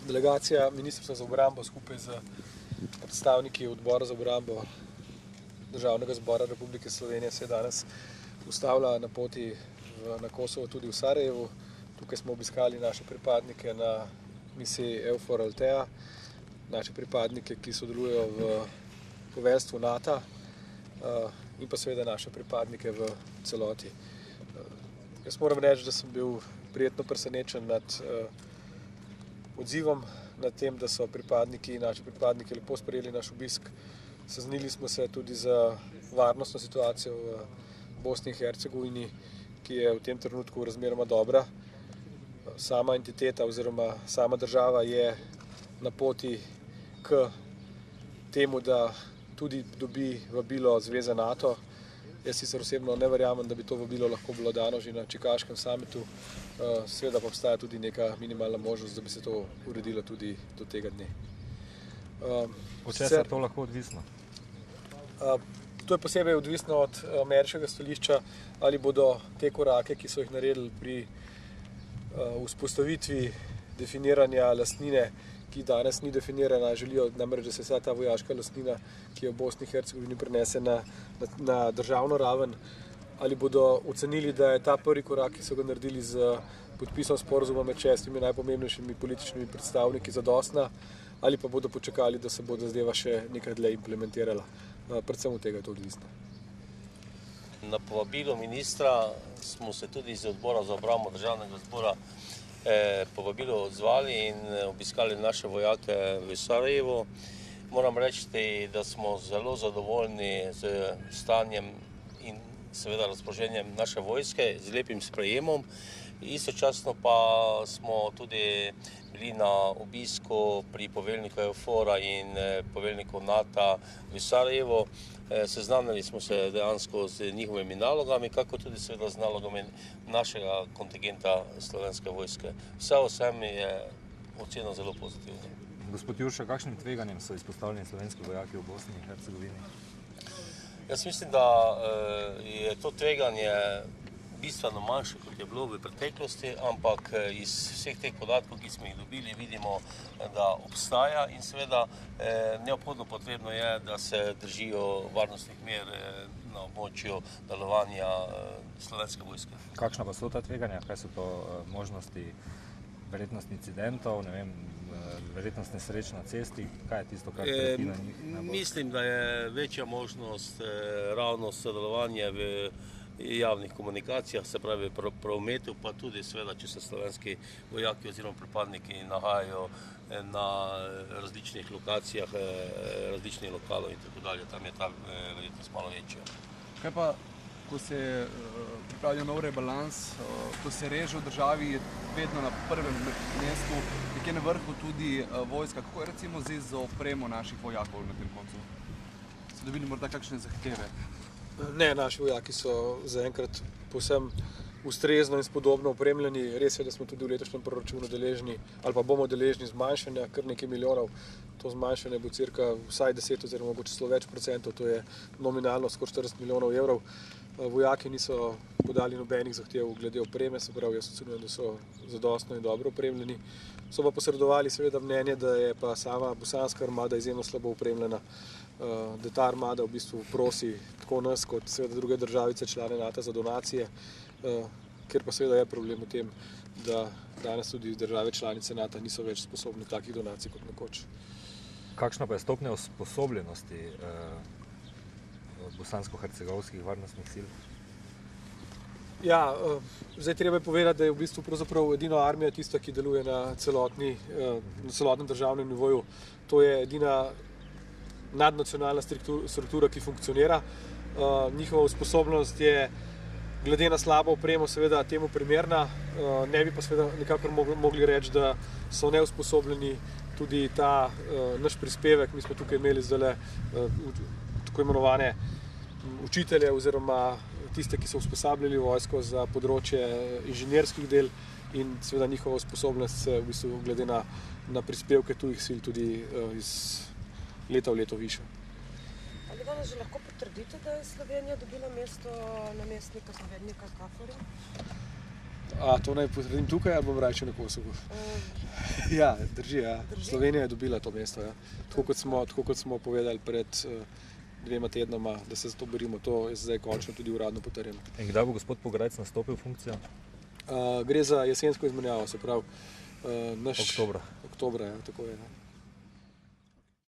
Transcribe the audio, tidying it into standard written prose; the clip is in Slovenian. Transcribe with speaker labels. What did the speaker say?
Speaker 1: Delegacija Ministrstva za obrambo skupaj z predstavniki odbora za obrambo Državnega zbora Republike Slovenije se je danes ustavila na poti na Kosovo, tudi v Sarajevu. Tukaj smo obiskali naše pripadnike na misiji EUFOR Althea, naše pripadnike, ki sodelujejo v poveljstvu NATO in pa seveda naše pripadnike v celoti. Jaz moram reči, da sem bil prijetno presenečen nad odzivom, nad tem, da so naši pripadniki lepo sprejeli naš obisk. Seznanili smo se tudi za varnostno situacijo v Bosni in Hercegovini, ki je v tem trenutku razmeroma dobra. Sama entiteta oziroma sama država je na poti k temu, da tudi dobi vabilo Zveze NATO. Jaz sicer osebno ne verjamem, da bi to vabilo lahko bilo dano že na čikaškem summitu, seveda pa obstaja tudi neka minimalna možnost, da bi se to uredilo tudi do tega dne.
Speaker 2: Od česa je to lahko odvisno?
Speaker 1: To je posebej odvisno od ameriškega stališča, ali bodo te korake, ki so jih naredili pri vzpostavitvi definiranja lastnine, ki danes ni definirana, želijo namreč, da se vsa ta vojaška lastnina, ki jo v Bosni in Hercegovini prenese na državno raven, ali bodo ocenili, da je ta prvi korak, ki so ga naredili z podpisom sporazuma med 6 najpomembnejšimi političnimi predstavniki zadostna, ali pa bodo počakali, da se bo zadeva še nekaj dlje implementirala. Predvsem od tega je to odvisno.
Speaker 3: Na povabilo ministra smo se tudi iz odbora za obrambo Državnega zbora povabilo odzvali in obiskali naše vojake v Sarajevu. Moram reči, da smo zelo zadovoljni z stanjem in seveda razpoloženjem naše vojske, z lepim sprejemom. Istočasno pa smo tudi bili na obisku pri poveljniku EUFOR-a in poveljniku NATO v Sarajevu. Seznanili smo se dejansko z njihovimi nalogami, kako tudi seveda z nalogami našega kontingenta Slovenske vojske. Vsem je ocena zelo pozitivna.
Speaker 2: Gospod Jurša, kakšnim tveganjem so izpostavljeni slovenski vojaki v Bosni in Hercegovini?
Speaker 3: Jaz mislim, da je to tveganje bistveno manjše, kot je bilo v preteklosti, ampak iz vseh teh podatkov, ki smo jih dobili, vidimo, da obstaja in seveda neobhodno potrebno je, da se držijo varnostnih mer na območju delovanja Slovenske vojske.
Speaker 2: Kakšna pa so ta tveganja? Kaj so to možnosti, verjetnost incidentov, ne vem, verjetnost nesreč na cesti? Kaj je tisto, kar trpi na njih?
Speaker 3: Mislim, da je večja možnost ravno sodelovanje v javnih komunikacijah, se pravi prometu, pa tudi seveda, če se slovenski vojaki oziroma pripadniki nahajajo na različnih lokacijah, različnih lokalov in tako dalje, tam je ta verjetnost malo večja.
Speaker 4: Kaj pa, ko se pripravlja nov rebalans, ko se reže v državi, je vedno na prvem mestu, nekje na vrhu tudi vojska. Kako je recimo zdaj z opremo naših vojakov na tem koncu? Ste dobili morda kakšne zahteve?
Speaker 1: Ne, naši vojaki so zaenkrat povsem ustrezno in spodobno opremljeni. Res je, da smo tudi v letošnjem proračunu deležni ali pa bomo deležni zmanjšanja kar nekaj milijonov. To zmanjšanje bo cirka vsaj 10 oziroma mogoče celo več procentov, to je nominalno skoraj 40 milijonov evrov. Vojaki niso podali nobenih zahtev glede opreme, se pravi, jaz ocenjujem, da so zadostno in dobro opremljeni. So pa posredovali seveda mnenje, da je pa sama bosanska armada izjemno slabo opremljena, da ta armada v bistvu prosi tako nas kot seveda druge državice člane NATO za donacije, ker pa seveda je problem v tem, da danes tudi države članice NATO niso več sposobne takih donacij kot nekoč.
Speaker 2: Kakšna pa je stopnja usposobljenosti bosansko-hercegovskih varnostnih sil?
Speaker 1: Ja, zdaj treba je povedati, da je v bistvu pravzaprav edina armija tista, ki deluje na celotnem državnem nivoju. To je edina nadnacionalna struktura, ki funkcionira. Njihova usposobljenost je glede na slabo opremo seveda temu primerna, ne bi pa seveda nekako mogli reči, da so neusposobljeni tudi ta naš prispevek. Mi smo tukaj imeli zdajle tako imenovane učitelje oziroma tiste, ki so usposabljali vojsko za področje inženirskih del in seveda njihova usposobljenost se v bistvu glede na prispevke tujih sil tudi iz leta v leto viša.
Speaker 5: Ali danes že lahko potrdite, da je Slovenija dobila mesto namestnika zavednika KFOR-ja?
Speaker 1: To naj potrdim tukaj ali bom raje na Kosovu? Ja, drži, ja. Slovenija je dobila to mesto. Ja. Tako kot smo povedali pred 2 tednoma, da se za to borimo, to je zdaj končno tudi uradno potrjeno.
Speaker 2: In kdaj bo gospod Pograjc nastopil funkcijo?
Speaker 1: Gre za jesensko izmenjavo, se pravi,
Speaker 2: Oktobra.
Speaker 1: Oktobra, ja, tako je. Ja.